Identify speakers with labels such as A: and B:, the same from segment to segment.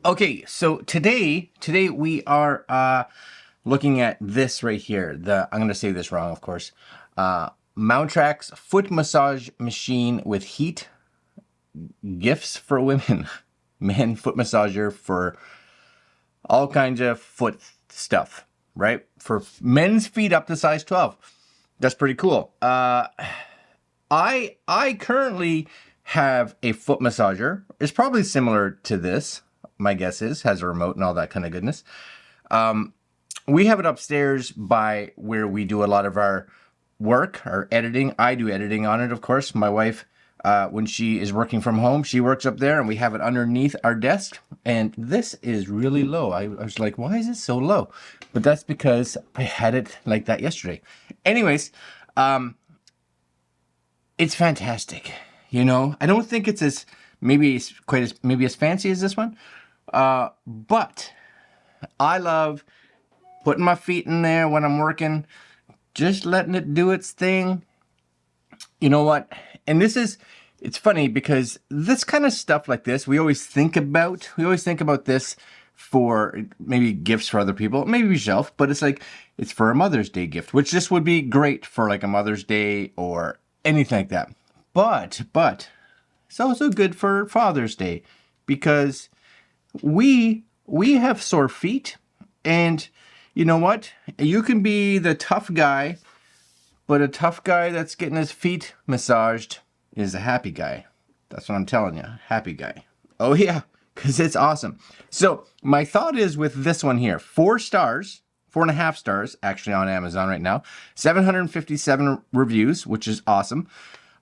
A: Okay, so today we are looking at this right here. I'm going to say this wrong, of course. Mountrax Foot Massage Machine with heat. Gifts for women. Men foot massager for all kinds of foot stuff, right? For men's feet up to size 12. That's pretty cool. I currently have a foot massager. It's probably similar to this. My guess is has a remote and all that kind of goodness. We have it upstairs by where we do a lot of our work, our editing. I do editing on it, of course. My wife, when she is working from home, she works up there, and we have it underneath our desk. And this is really low. I was like, why is it so low? But that's because I had it like that yesterday. Anyways, it's fantastic. You know, I don't think it's as maybe as fancy as this one. But I love putting my feet in there when I'm working, just letting it do its thing. You know what? And it's funny because this kind of stuff like this, we always think about this for maybe gifts for other people, maybe yourself, but it's for a Mother's Day gift, which this would be great for like a Mother's Day or anything like that. But it's also good for Father's Day because we have sore feet, and you know what? You can be the tough guy, but a tough guy that's getting his feet massaged is a happy guy. That's what I'm telling you, happy guy. Oh yeah, because it's awesome. So my thought is with this one here, 4 stars, 4.5 stars, actually on Amazon right now, 757 reviews, which is awesome.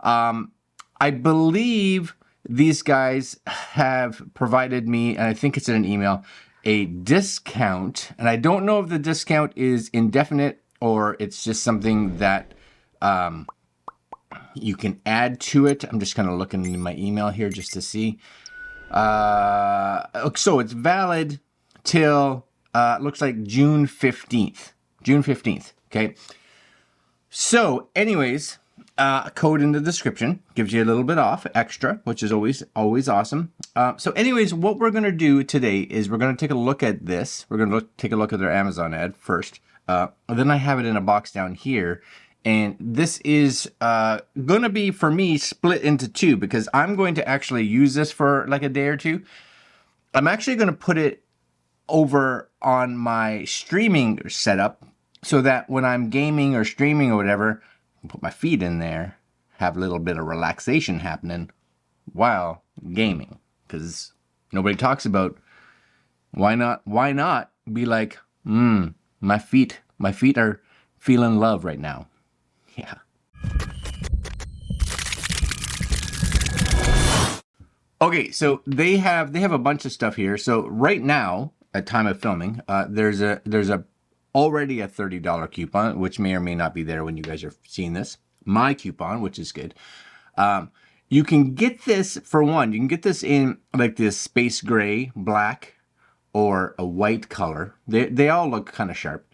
A: I believe these guys have provided me, and I think it's in an email, a discount. And I don't know if the discount is indefinite or it's just something that you can add to it. I'm just kind of looking in my email here just to see. So it's valid till, looks like June 15th. June 15th, okay? So anyways, code in the description gives you a little bit off extra, which is always awesome. So anyways, what we're going to do today is we're going to take a look at this. We're going to take a look at their Amazon ad first. Then I have it in a box down here. And this is going to be, for me, split into 2 because I'm going to actually use this for like a day or 2. I'm actually going to put it over on my streaming setup so that when I'm gaming or streaming or whatever, put my feet in there, have a little bit of relaxation happening while gaming, because nobody talks about why not be like, my feet are feeling love right now. Yeah. Okay, so they have a bunch of stuff here. So right now, at time of filming, there's already a $30 coupon, which may or may not be there when you guys are seeing this. My coupon, which is good. You can get this, for one, you can get this in like this space gray, black, or a white color. They all look kind of sharp.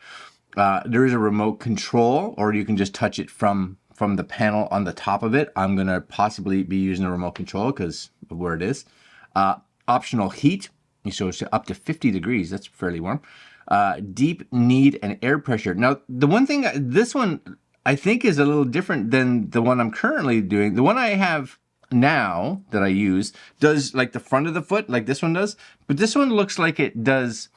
A: There is a remote control, or you can just touch it from the panel on the top of it. I'm going to possibly be using a remote control because of where it is. Optional heat. So it's up to 50 degrees. That's fairly warm. Deep need and air pressure. Now, the one thing, this one I think is a little different than the one I'm currently doing. The one I have now that I use does like the front of the foot, like this one does. But this one looks like it does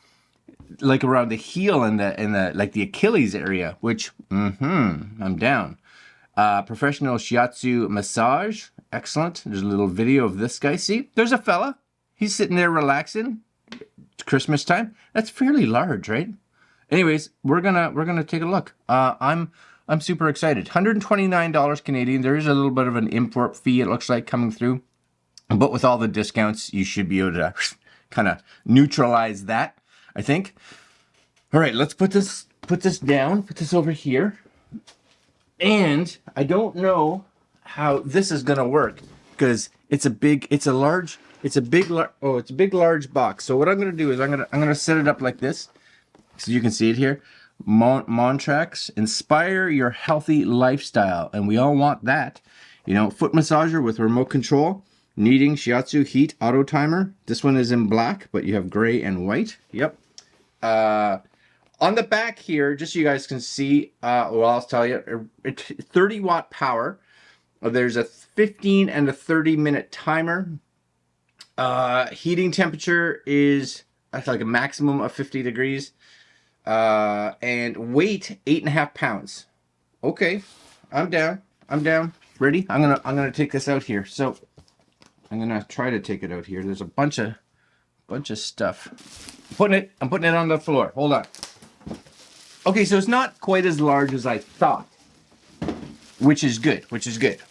A: like around the heel and the like the Achilles area, which I'm down. Professional shiatsu massage, excellent. There's a little video of this guy. See, there's a fella. He's sitting there relaxing. It's Christmas time. That's fairly large, right? Anyways, we're gonna take a look. I'm super excited. $129 Canadian. There is a little bit of an import fee, it looks like, coming through, but with all the discounts, you should be able to kind of neutralize that, I think. All right, let's put this down. Put this over here. And I don't know how this is gonna work because it's a big large box. So what I'm gonna do is I'm gonna set it up like this, so you can see it here. Mountrax, inspire your healthy lifestyle, and we all want that. You know, foot massager with remote control. Kneading Shiatsu Heat Auto Timer. This one is in black, but you have gray and white. Yep. On the back here, just so you guys can see, well, I'll tell you, 30 watt power. There's a 15 and a 30-minute timer. Heating temperature is like a maximum of 50 degrees. And weight 8.5 pounds. Okay, I'm down. I'm down. Ready? I'm gonna take this out here. So I'm gonna try to take it out here. There's a bunch of stuff. I'm putting it on the floor. Hold on. Okay, so it's not quite as large as I thought, which is good.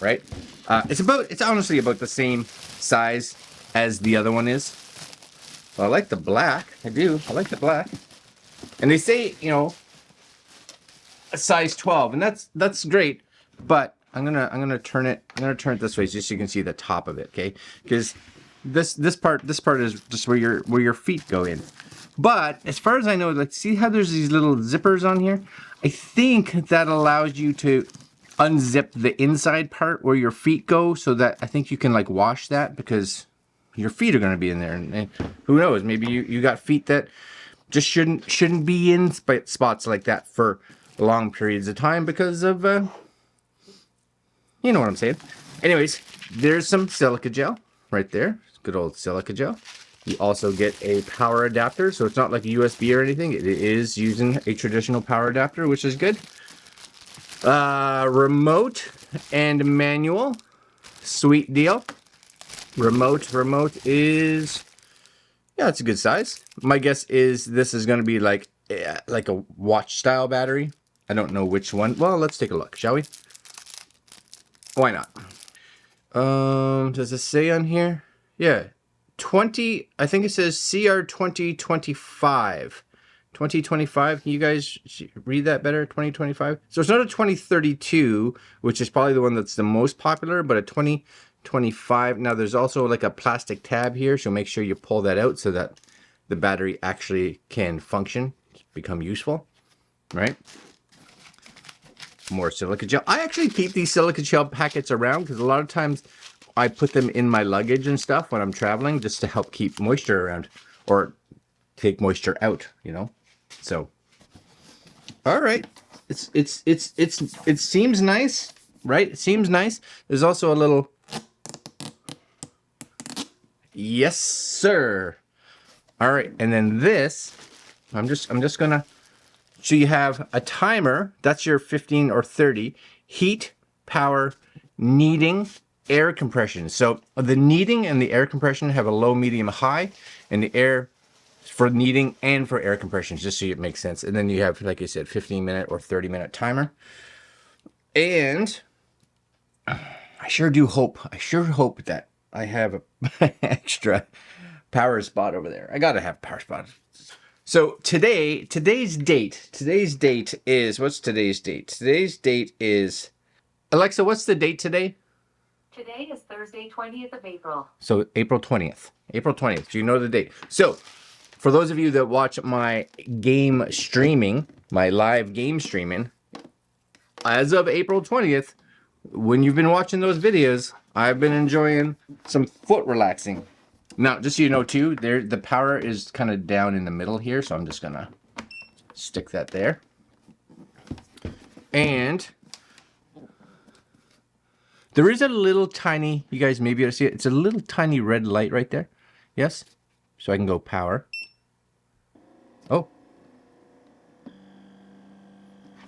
A: Right? It's honestly about the same size as the other one is. Well, I like the black. I do. I like the black. And they say, you know, a size 12, and that's great. But I'm gonna turn it this way just so you can see the top of it, okay? Because this part is just where your feet go in. But as far as I know, like, see how there's these little zippers on here? I think that allows you to unzip the inside part where your feet go, so that I think you can like wash that, because your feet are going to be in there, and who knows, maybe you got feet that just shouldn't be in spots like that for long periods of time because of you know what I'm saying. Anyways, there's some silica gel right there. Good old silica gel. You also get a power adapter, so it's not like a USB or anything. It is using a traditional power adapter, which is good. Remote and manual. Sweet deal. Remote is, yeah, it's a good size. My guess is this is going to be like a watch style battery. I don't know which one. Well, let's take a look, shall we? Why not? Does it say on here? Yeah, 20. I think it says CR 2025. 2025. Can you guys read that better? 2025. So it's not a 2032, which is probably the one that's the most popular, but a 2025. Now there's also like a plastic tab here, so make sure you pull that out so that the battery actually can function, become useful, right? More silica gel. I actually keep these silica gel packets around because a lot of times I put them in my luggage and stuff when I'm traveling, just to help keep moisture around or take moisture out, you know. So, all right, it seems nice, right? It seems nice. There's also a little, yes sir. All right, and then this, I'm just gonna. So you have a timer, that's your 15 or 30, heat, power, kneading, air compression. So the kneading and the air compression have a low, medium, high, and the air for kneading and for air compression, just so it makes sense. And then you have, like I said, 15-minute or 30-minute timer. And I sure hope that I have an extra power spot over there. I gotta have a power spot. So today's date is, what's today's date? Today's date is, Alexa, what's the date today?
B: Today is Thursday, 20th of April.
A: So April 20th. April 20th. Do you know the date? So for those of you that watch my game streaming, my live game streaming, as of April 20th, when you've been watching those videos, I've been enjoying some foot relaxing. Now, just so you know too, the power is kind of down in the middle here, so I'm just gonna stick that there. And there is a little tiny, you guys may be able to see it, it's a little tiny red light right there. Yes? So I can go power. Oh.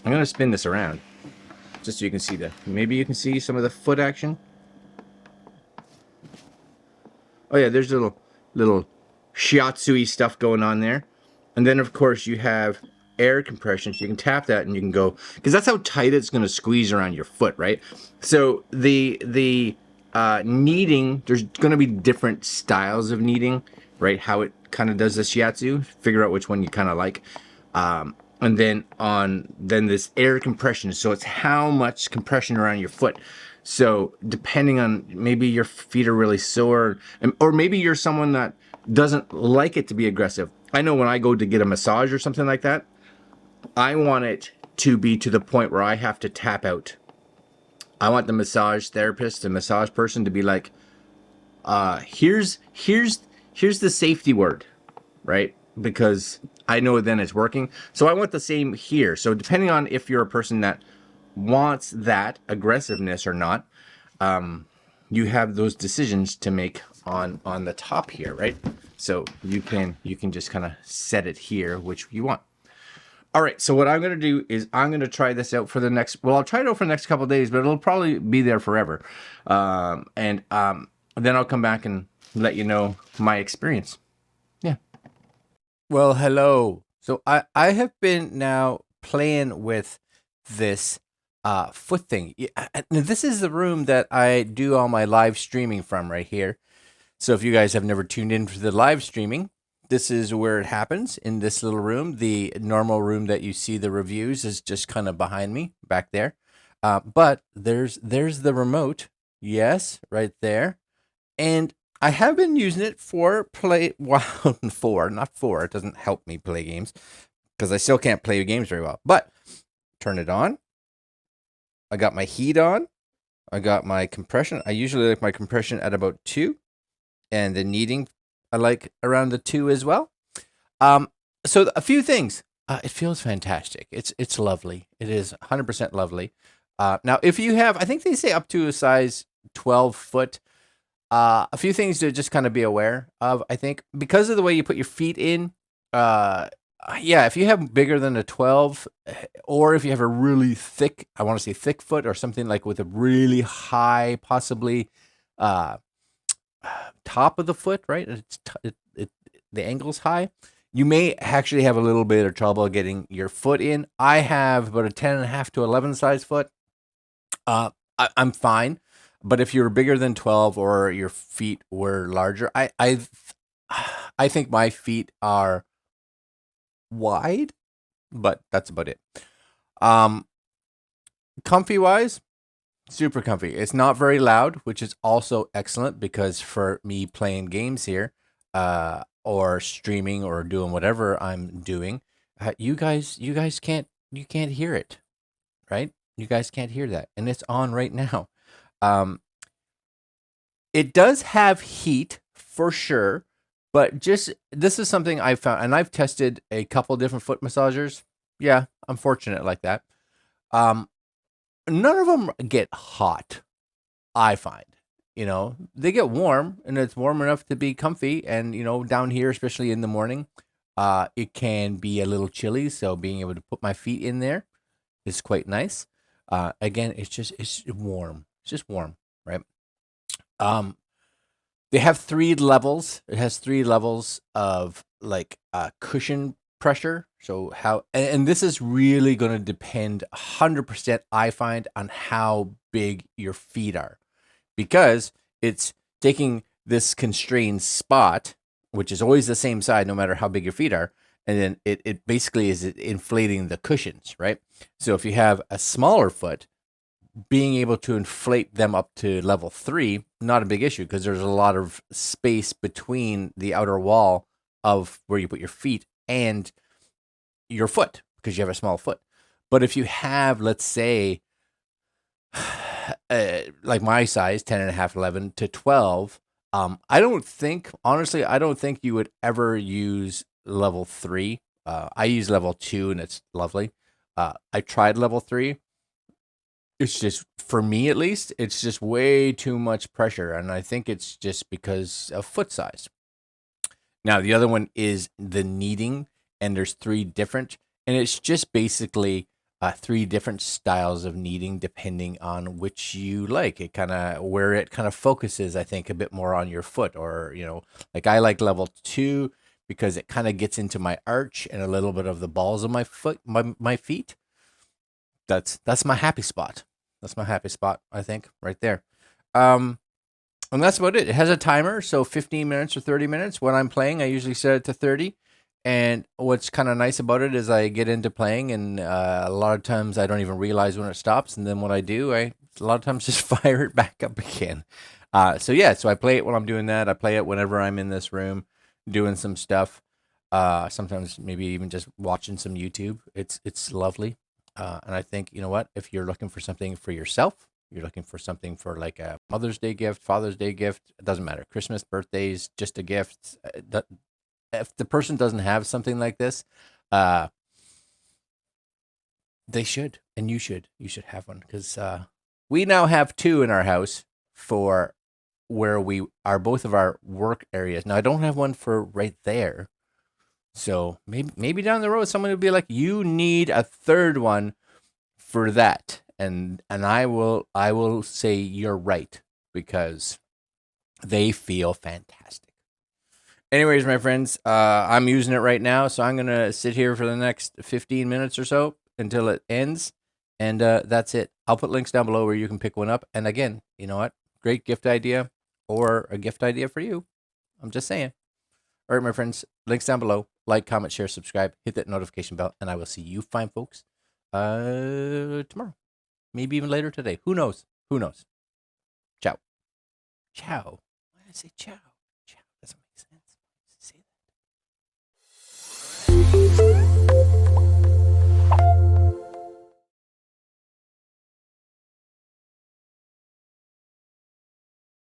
A: I'm gonna spin this around, just so you can see maybe you can see some of the foot action. Oh yeah, there's a little shiatsu-y stuff going on there. And then of course you have air compression, so you can tap that and you can go, because that's how tight it's going to squeeze around your foot, right? So the kneading, there's going to be different styles of kneading, right? How it kind of does the shiatsu, figure out which one you kind of like. And then this air compression, so it's how much compression around your foot. So depending on, maybe your feet are really sore, or maybe you're someone that doesn't like it to be aggressive. I know when I go to get a massage or something like that, I want it to be to the point where I have to tap out. I want the massage therapist, the massage person, to be like, Here's the safety word, right? Because I know then it's working. So I want the same here. So depending on if you're a person that wants that aggressiveness or not, you have those decisions to make on the top here, right? So you can just kind of set it here, which you want. All right, so what I'm going to do is I'm going to try this out for the next, well, I'll try it out for the next couple of days, but it'll probably be there forever. And then I'll come back and let you know my experience. Yeah. Well, hello. So I have been now playing with this foot thing. This is the room that I do all my live streaming from right here. So if you guys have never tuned in for the live streaming, this is where it happens, in this little room. The normal room that you see the reviews is just kind of behind me back there. But there's the remote. Yes, right there. And I have been using it for play. Well, not for. It doesn't help me play games because I still can't play games very well. But turn it on. I got my heat on. I got my compression. I usually like my compression at about 2. And the kneading, I like around the 2 as well. So a few things. It feels fantastic. It's lovely. It is 100% lovely. Now, if you have, I think they say up to a size 12 foot. A few things to just kind of be aware of, I think, because of the way you put your feet in. Yeah, if you have bigger than a 12, or if you have a really thick, I want to say thick foot, or something like with a really high, possibly top of the foot, right? The angle's high. You may actually have a little bit of trouble getting your foot in. I have about a 10.5 to 11 size foot. I'm fine. But if you're bigger than 12 or your feet were larger, I think my feet are wide, but that's about it. Comfy wise, super comfy. It's not very loud, which is also excellent because for me playing games here, or streaming or doing whatever I'm doing, you guys can't hear it, right? You guys can't hear that, and it's on right now. It does have heat for sure, but just this is something I found, and I've tested a couple different foot massagers. Yeah, I'm fortunate like that. None of them get hot. I find, they get warm, and it's warm enough to be comfy. And down here, especially in the morning, it can be a little chilly. So being able to put my feet in there is quite nice. Again, it's warm. It's just warm, right? They have 3 levels. It has 3 levels of like cushion pressure. So and this is really going to depend 100%, I find, on how big your feet are, because it's taking this constrained spot, which is always the same side no matter how big your feet are, and then it basically is inflating the cushions, right? So if you have a smaller foot, being able to inflate them up to level 3, not a big issue, because there's a lot of space between the outer wall of where you put your feet and your foot, because you have a small foot. But if you have, let's say, like my size, 10.5, 11 to 12, I don't think you would ever use level 3. I use level 2, and it's lovely. I tried level 3. It's just, for me at least, it's just way too much pressure, and I think it's just because of foot size. Now, the other one is the kneading, and there's 3 different, and it's just basically 3 different styles of kneading depending on which you like. It kind of focuses, I think, a bit more on your foot, or like I like level 2 because it kind of gets into my arch and a little bit of the balls of my foot, my feet. That's my happy spot. That's my happy spot, I think, right there. And that's about it. It has a timer, so 15 minutes or 30 minutes. When I'm playing, I usually set it to 30. And what's kind of nice about it is I get into playing, and a lot of times I don't even realize when it stops. And then what I do, a lot of times just fire it back up again. So I play it when I'm doing that. I play it whenever I'm in this room doing some stuff. Sometimes maybe even just watching some YouTube. It's lovely. And I think, you know what, if you're looking for something for yourself, you're looking for something for like a Mother's Day gift, Father's Day gift, it doesn't matter. Christmas, birthdays, just a gift. If the person doesn't have something like this, they should, and you should have one, because we now have two in our house for where we are, both of our work areas. Now I don't have one for right there, so maybe down the road someone will be like, you need a third one for that, and I will say you're right, because they feel fantastic. Anyways, my friends, I'm using it right now, so I'm gonna sit here for the next 15 minutes or so until it ends, and that's it. I'll put links down below where you can pick one up. And again, you know what? Great gift idea, or a gift idea for you. I'm just saying. All right, my friends, links down below. Like, comment, share, subscribe, hit that notification bell, and I will see you fine folks tomorrow. Maybe even later today. Who knows? Who knows? Ciao. Ciao. Why did I say ciao?